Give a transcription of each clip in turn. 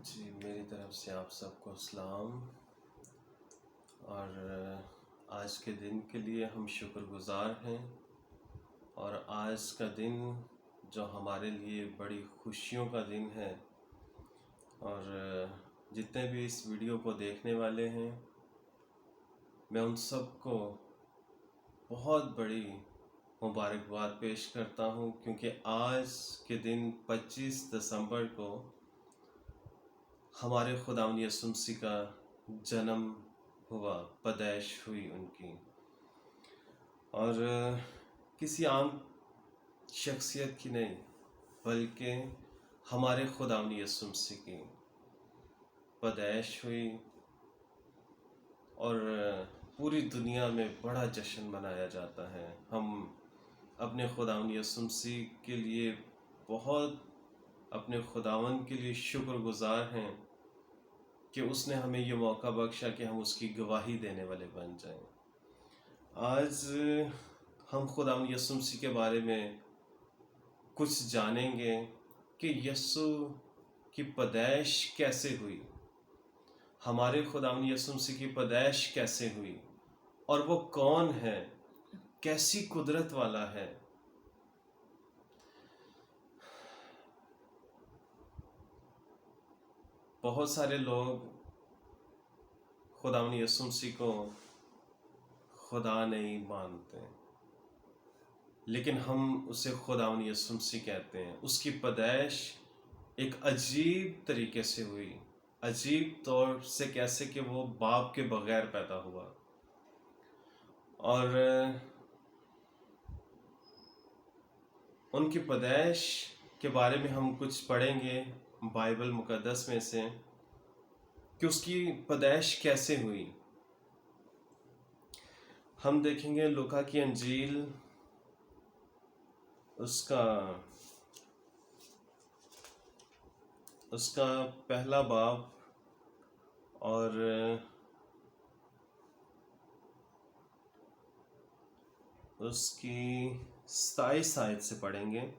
جی میری طرف سے آپ سب کو سلام، اور آج کے دن کے لیے ہم شکر گزار ہیں، اور آج کا دن جو ہمارے لیے بڑی خوشیوں کا دن ہے، اور جتنے بھی اس ویڈیو کو دیکھنے والے ہیں میں ان سب کو بہت بڑی مبارکباد پیش کرتا ہوں، کیونکہ آج کے دن 25 دسمبر کو ہمارے خداوند یسوع مسیح کا جنم ہوا، پیدائش ہوئی ان کی، اور کسی عام شخصیت کی نہیں بلکہ ہمارے خداوند یسوع مسیح کی پیدائش ہوئی، اور پوری دنیا میں بڑا جشن منایا جاتا ہے۔ ہم اپنے خداوند یسوع مسیح کے لیے بہت اپنے خداوند کے لیے شکر گزار ہیں کہ اس نے ہمیں یہ موقع بخشا کہ ہم اس کی گواہی دینے والے بن جائیں۔ آج ہم خداوند یسوع مسیح کے بارے میں کچھ جانیں گے کہ یسوع کی پیدائش کیسے ہوئی، ہمارے خداوند یسوع مسیح کی پیدائش کیسے ہوئی، اور وہ کون ہے، کیسی قدرت والا ہے۔ بہت سارے لوگ خداوند یسوع مسیح کو خدا نہیں مانتے، لیکن ہم اسے خداوند یسوع مسیح کہتے ہیں۔ اس کی پیدائش ایک عجیب طریقے سے ہوئی، عجیب طور سے، کیسے کہ وہ باپ کے بغیر پیدا ہوا، اور ان کی پیدائش کے بارے میں ہم کچھ پڑھیں گے بائبل مقدس میں سے کہ اس کی پیدائش کیسے ہوئی۔ ہم دیکھیں گے لوکا کی انجیل، اس کا پہلا باب، اور اس کی 27 آیت سے پڑھیں گے،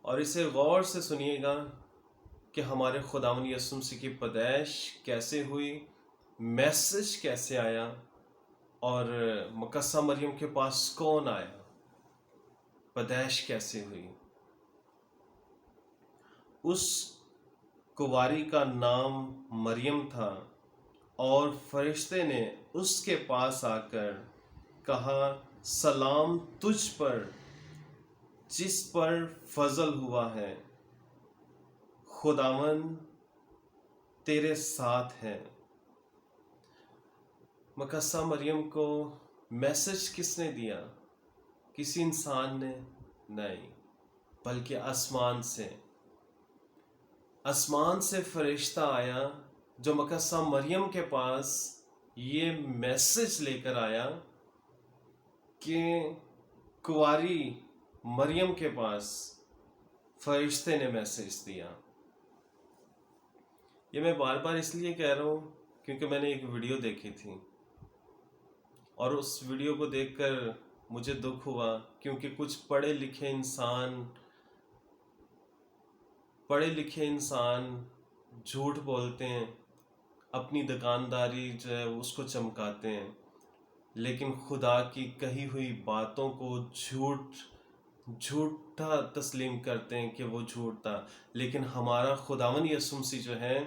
اور اسے غور سے سنیے گا کہ ہمارے خداوند یسوع مسیح کی پیدائش کیسے ہوئی، میسج کیسے آیا، اور مقدسہ مریم کے پاس کون آیا، پیدائش کیسے ہوئی۔ اس کنواری کا نام مریم تھا، اور فرشتے نے اس کے پاس آ کر کہا، سلام تجھ پر جس پر فضل ہوا ہے، خداوند تیرے ساتھ ہے۔ مقدسہ مریم کو میسج کس نے دیا؟ کسی انسان نے نہیں، بلکہ آسمان سے فرشتہ آیا جو مقدسہ مریم کے پاس یہ میسج لے کر آیا کہ کنواری مریم کے پاس فرشتے نے میسج دیا۔ یہ میں بار بار اس لیے کہہ رہا ہوں کیونکہ میں نے ایک ویڈیو دیکھی تھی، اور اس ویڈیو کو دیکھ کر مجھے دکھ ہوا، کیونکہ کچھ پڑھے لکھے انسان جھوٹ بولتے ہیں، اپنی دکانداری جو ہے اس کو چمکاتے ہیں، لیکن خدا کی کہی ہوئی باتوں کو جھوٹا تسلیم کرتے ہیں کہ وہ جھوٹ تھا۔ لیکن ہمارا خداوند یسوع مسیح جو ہے،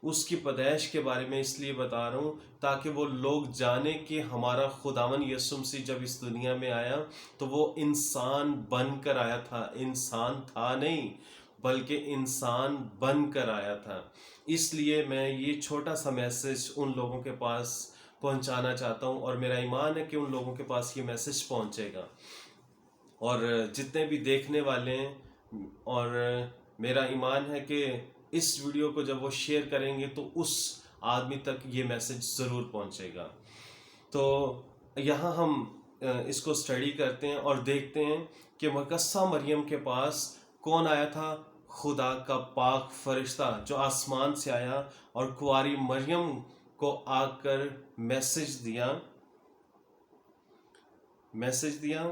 اس کی پیدائش کے بارے میں اس لیے بتا رہا ہوں تاکہ وہ لوگ جانیں کہ ہمارا خداوند یسوع مسیح جب اس دنیا میں آیا تو وہ انسان بن کر آیا تھا، انسان تھا نہیں بلکہ انسان بن کر آیا تھا۔ اس لیے میں یہ چھوٹا سا میسج ان لوگوں کے پاس پہنچانا چاہتا ہوں، اور میرا ایمان ہے کہ ان لوگوں کے پاس یہ میسج پہنچے گا، اور جتنے بھی دیکھنے والے ہیں، اور میرا ایمان ہے کہ اس ویڈیو کو جب وہ شیئر کریں گے تو اس آدمی تک یہ میسج ضرور پہنچے گا۔ تو یہاں ہم اس کو اسٹڈی کرتے ہیں اور دیکھتے ہیں کہ مقدسہ مریم کے پاس کون آیا تھا؟ خدا کا پاک فرشتہ جو آسمان سے آیا اور کنواری مریم کو آ کر میسج دیا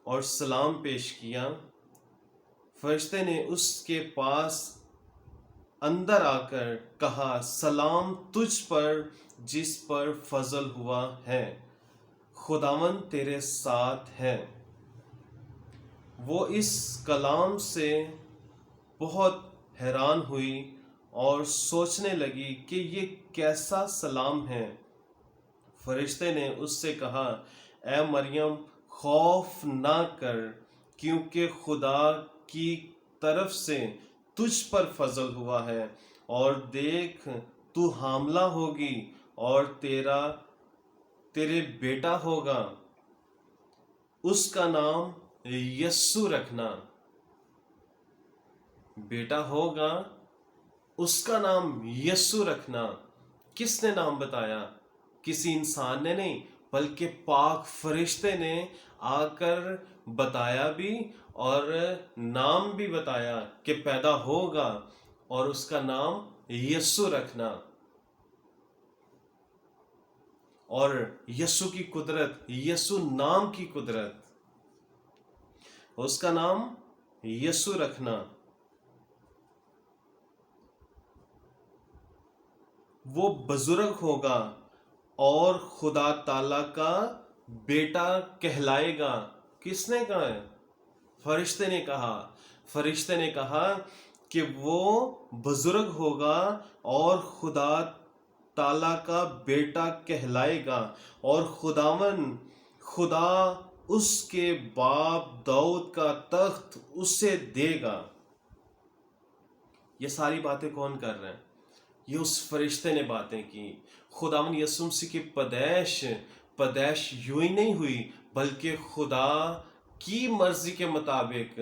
اور سلام پیش کیا۔ فرشتے نے اس کے پاس اندر آ کر کہا، سلام تجھ پر جس پر فضل ہوا ہے، خداوند تیرے ساتھ ہے۔ وہ اس کلام سے بہت حیران ہوئی اور سوچنے لگی کہ یہ کیسا سلام ہے۔ فرشتے نے اس سے کہا، اے مریم، خوف نہ کر، کیونکہ خدا کی طرف سے تجھ پر فضل ہوا ہے، اور دیکھ تو حاملہ ہوگی اور تیرے بیٹا ہوگا، اس کا نام یسوع رکھنا۔ بیٹا ہوگا، اس کا نام یسوع رکھنا۔ کس نے نام بتایا؟ کسی انسان نے نہیں، بلکہ پاک فرشتے نے آ کر بتایا بھی اور نام بھی بتایا کہ پیدا ہوگا اور اس کا نام یسوع رکھنا۔ اور یسوع کی قدرت، یسوع نام کی قدرت، اس کا نام یسوع رکھنا۔ وہ بزرگ ہوگا اور خدا تعالی کا بیٹا کہلائے گا۔ کس نے کہا ہے؟ فرشتے نے کہا۔ فرشتے نے کہا کہ وہ بزرگ ہوگا اور خدا تعالی کا بیٹا کہلائے گا، اور خدا اس کے باپ داؤد کا تخت اسے دے گا۔ یہ ساری باتیں کون کر رہے ہیں؟ یہ اس فرشتے نے باتیں کی۔ خداوند یسوع مسیح کی پیدائش یوں ہی نہیں ہوئی، بلکہ خدا کی مرضی کے مطابق،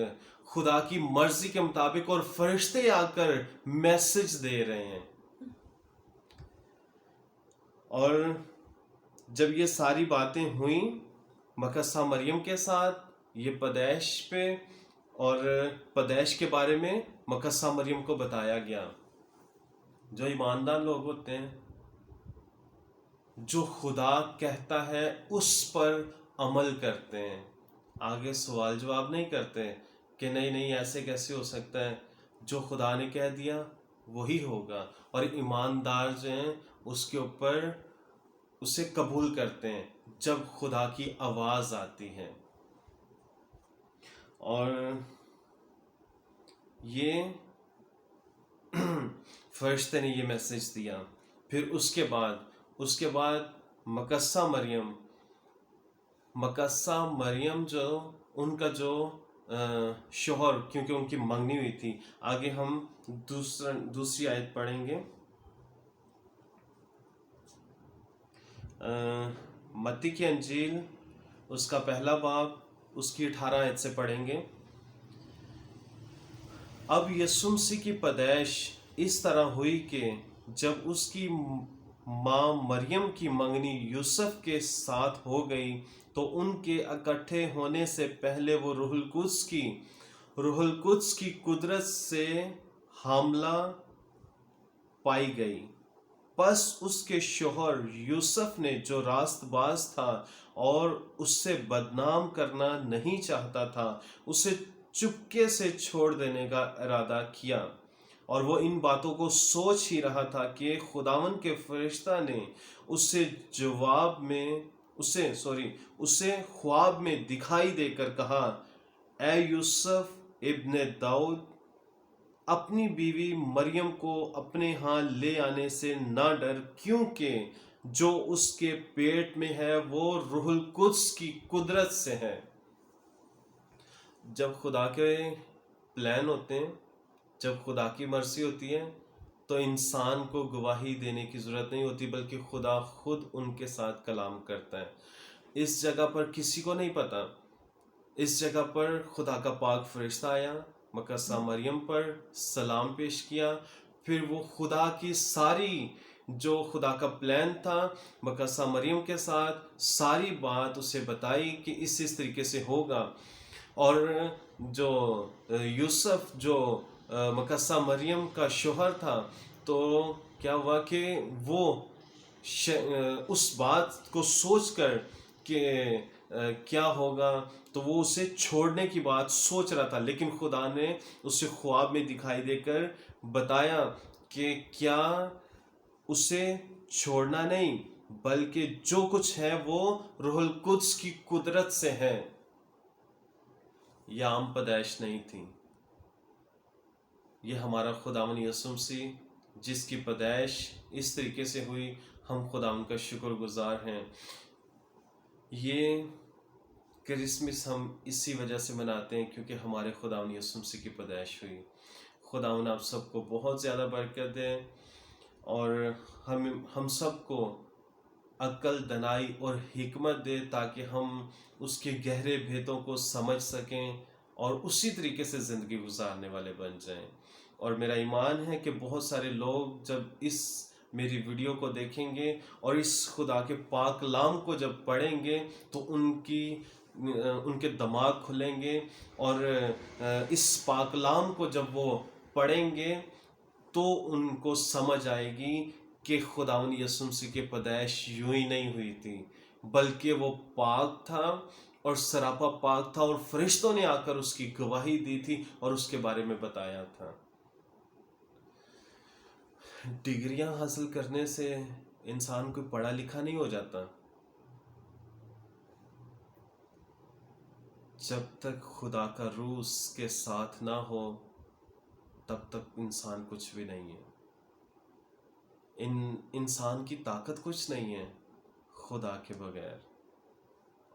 خدا کی مرضی کے مطابق، اور فرشتے آ کر میسج دے رہے ہیں۔ اور جب یہ ساری باتیں ہوئیں مقدسہ مریم کے ساتھ، یہ پیدائش پہ اور پیدائش کے بارے میں مقدسہ مریم کو بتایا گیا۔ جو ایماندار لوگ ہوتے ہیں، جو خدا کہتا ہے اس پر عمل کرتے ہیں، آگے سوال جواب نہیں کرتے کہ نہیں ایسے کیسے ہو سکتا ہے۔ جو خدا نے کہہ دیا وہی ہوگا، اور ایماندار جو ہیں اس کے اوپر اسے قبول کرتے ہیں جب خدا کی آواز آتی ہے۔ اور یہ فرشتے نے یہ میسج دیا۔ پھر اس کے بعد مقدسہ مریم جو ان کا جو شوہر، کیونکہ ان کی منگنی ہوئی تھی، آگے ہم دوسری آیت پڑھیں گے، متی کی انجیل اس کا پہلا باب اس کی 18 آیت سے پڑھیں گے۔ اب یسوع مسیح کی پیدائش اس طرح ہوئی کہ جب اس کی ماں مریم کی منگنی یوسف کے ساتھ ہو گئی تو ان کے اکٹھے ہونے سے پہلے وہ روح القدس کی قدرت سے حاملہ پائی گئی۔ پس اس کے شوہر یوسف نے، جو راست باز تھا اور اس سے بدنام کرنا نہیں چاہتا تھا، اسے چپکے سے چھوڑ دینے کا ارادہ کیا، اور وہ ان باتوں کو سوچ ہی رہا تھا کہ خداوند کے فرشتہ نے اسے خواب میں دکھائی دے کر کہا، اے یوسف ابن داؤد، اپنی بیوی مریم کو اپنے ہاں لے آنے سے نہ ڈر، کیونکہ جو اس کے پیٹ میں ہے وہ روح القدس کی قدرت سے ہے۔ جب خدا کے پلان ہوتے ہیں، جب خدا کی مرضی ہوتی ہے، تو انسان کو گواہی دینے کی ضرورت نہیں ہوتی، بلکہ خدا خود ان کے ساتھ کلام کرتا ہے۔ اس جگہ پر کسی کو نہیں پتا، اس جگہ پر خدا کا پاک فرشتہ آیا، مقدسہ مریم پر سلام پیش کیا، پھر وہ خدا کی ساری جو خدا کا پلان تھا مقدسہ مریم کے ساتھ، ساری بات اسے بتائی کہ اس طریقے سے ہوگا۔ اور جو یوسف جو مقدسہ مریم کا شوہر تھا، تو کیا ہوا کہ وہ اس بات کو سوچ کر کہ کیا ہوگا، تو وہ اسے چھوڑنے کی بات سوچ رہا تھا، لیکن خدا نے اسے خواب میں دکھائی دے کر بتایا کہ کیا اسے چھوڑنا نہیں، بلکہ جو کچھ ہے وہ روح القدس کی قدرت سے ہے، یہ عام پیدائش نہیں تھی۔ یہ ہمارا خداوند یسوع مسیح جس کی پیدائش اس طریقے سے ہوئی، ہم خداوند کا شکر گزار ہیں۔ یہ کرسمس ہم اسی وجہ سے مناتے ہیں کیونکہ ہمارے خداوند یسوع مسیح کی پیدائش ہوئی۔ خداوند آپ سب کو بہت زیادہ برکت دے، اور ہم سب کو عقل، دانائی اور حکمت دے تاکہ ہم اس کے گہرے بھیدوں کو سمجھ سکیں اور اسی طریقے سے زندگی گزارنے والے بن جائیں۔ اور میرا ایمان ہے کہ بہت سارے لوگ جب اس میری ویڈیو کو دیکھیں گے اور اس خدا کے پاک کلام کو جب پڑھیں گے تو ان کے دماغ کھلیں گے، اور اس پاک کلام کو جب وہ پڑھیں گے تو ان کو سمجھ آئے گی کہ خداوند یسوع مسیح کی پیدائش یوں ہی نہیں ہوئی تھی، بلکہ وہ پاک تھا اور سراپا پاک تھا، اور فرشتوں نے آ کر اس کی گواہی دی تھی اور اس کے بارے میں بتایا تھا۔ ڈگریاں حاصل کرنے سے انسان کوئی پڑھا لکھا نہیں ہو جاتا۔ جب تک خدا کا روح اس کے ساتھ نہ ہو تب تک انسان کچھ بھی نہیں ہے۔ انسان کی طاقت کچھ نہیں ہے خدا کے بغیر۔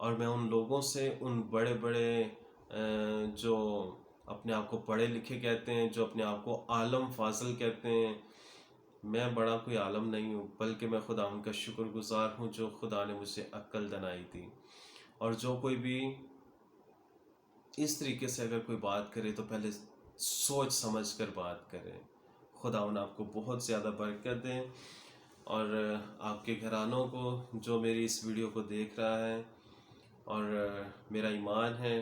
اور میں ان لوگوں سے، ان بڑے بڑے جو اپنے آپ کو پڑھے لکھے کہتے ہیں، جو اپنے آپ کو عالم فاضل کہتے ہیں، میں بڑا کوئی عالم نہیں ہوں، بلکہ میں خدا ان کا شکر گزار ہوں جو خدا نے مجھے عقل دنائی دی۔ اور جو کوئی بھی اس طریقے سے اگر کوئی بات کرے تو پہلے سوچ سمجھ کر بات کرے۔ خداوند آپ کو بہت زیادہ برکت دے، اور آپ کے گھرانوں کو جو میری اس ویڈیو کو دیکھ رہا ہے، اور میرا ایمان ہے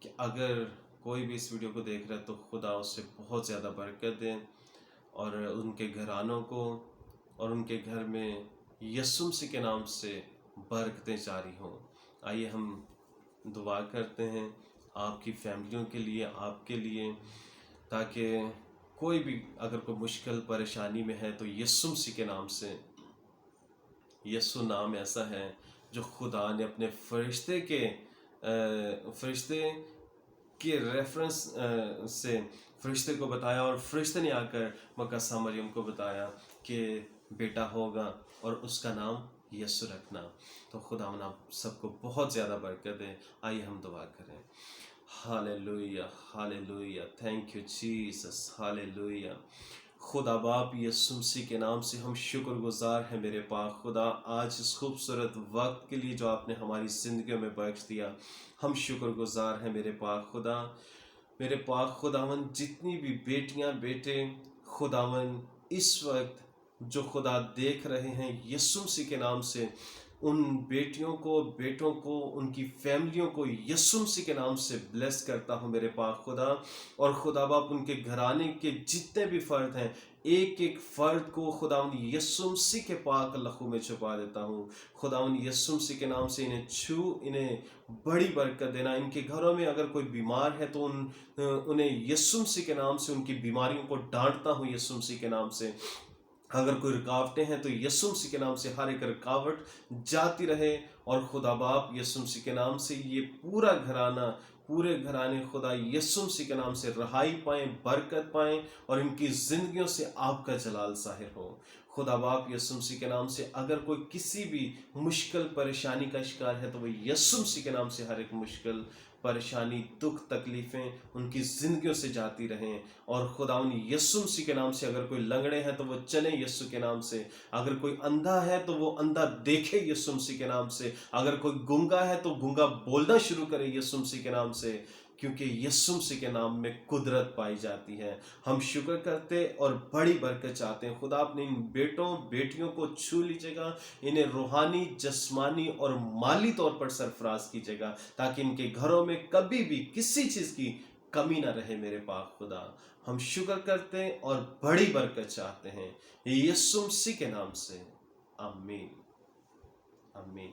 کہ اگر کوئی بھی اس ویڈیو کو دیکھ رہا ہے تو خدا اس سے بہت زیادہ برکت دے، اور ان کے گھرانوں کو اور ان کے گھر میں یسوع مسیح کے نام سے برکتیں جاری ہوں۔ آئیے ہم دعا کرتے ہیں آپ کی فیملیوں کے لیے، آپ کے لیے، تاکہ کوئی بھی اگر کوئی مشکل پریشانی میں ہے تو یسوع مسیح کے نام سے، یسوع نام ایسا ہے جو خدا نے اپنے فرشتے کے ریفرنس سے فرشتے کو بتایا، اور فرشتے نے آ کر مقدسہ مریم کو بتایا کہ بیٹا ہوگا اور اس کا نام یسوع رکھنا۔ تو خداوند آپ سب کو بہت زیادہ برکت دے۔ آئیے ہم دعا کریں۔ ہاللیلویہ، ہاللیلویہ، تھینک یو جیسس، ہاللیلویہ۔ خدا باپ یسوع مسیح کے نام سے ہم شکر گزار ہیں میرے پاک خدا، آج اس خوبصورت وقت کے لیے جو آپ نے ہماری زندگیوں میں بخش دیا، ہم شکر گزار ہیں میرے پاک خدا۔ میرے پاک خداوند، جتنی بھی بیٹیاں بیٹے خداوند اس وقت جو خدا دیکھ رہے ہیں یسوع مسیح کے نام سے، ان بیٹیوں کو، بیٹوں کو، ان کی فیملیوں کو یسوع مسیح کے نام سے بلیس کرتا ہوں میرے پاک خدا۔ اور خدا باپ ان کے گھرانے کے جتنے بھی فرد ہیں، ایک ایک فرد کو خداوند یسوع مسیح کے پاک لہو میں چھپا دیتا ہوں۔ خداوند یسوع مسیح کے نام سے انہیں بڑی برکت دینا۔ ان کے گھروں میں اگر کوئی بیمار ہے تو انہیں یسوع مسیح کے نام سے ان کی بیماریوں کو ڈانٹتا ہوں یسوع مسیح کے نام سے۔ اگر کوئی رکاوٹیں ہیں تو یسوع مسیح کے نام سے ہر ایک رکاوٹ جاتی رہے، اور خدا باپ یسوع مسیح کے نام سے یہ پورے گھرانے خدا یسوع مسیح کے نام سے رہائی پائیں، برکت پائیں، اور ان کی زندگیوں سے آپ کا جلال ظاہر ہو۔ خدا باپ یسوع مسیح کے نام سے اگر کوئی کسی بھی مشکل پریشانی کا شکار ہے تو وہ یسوع مسیح کے نام سے ہر ایک مشکل پریشانی، دکھ، تکلیفیں ان کی زندگیوں سے جاتی رہیں۔ اور خداوند یسوع مسیح کے نام سے اگر کوئی لنگڑے ہیں تو وہ چلیں یسوع کے نام سے، اگر کوئی اندھا ہے تو وہ اندھا دیکھے یسوع مسیح کے نام سے، اگر کوئی گنگا ہے تو گنگا بولنا شروع کرے یسوع مسیح کے نام سے، کیونکہ یسوع مسیح کے نام میں قدرت پائی جاتی ہے۔ ہم شکر کرتے اور بڑی برکت چاہتے ہیں خدا، اپنے ان بیٹوں بیٹیوں کو چھو لیجیے گا، انہیں روحانی، جسمانی اور مالی طور پر سرفراز کیجیے گا، تاکہ ان کے گھروں میں کبھی بھی کسی چیز کی کمی نہ رہے میرے پاک خدا۔ ہم شکر کرتے اور بڑی برکت چاہتے ہیں یسوع مسیح کے نام سے، آمین، آمین۔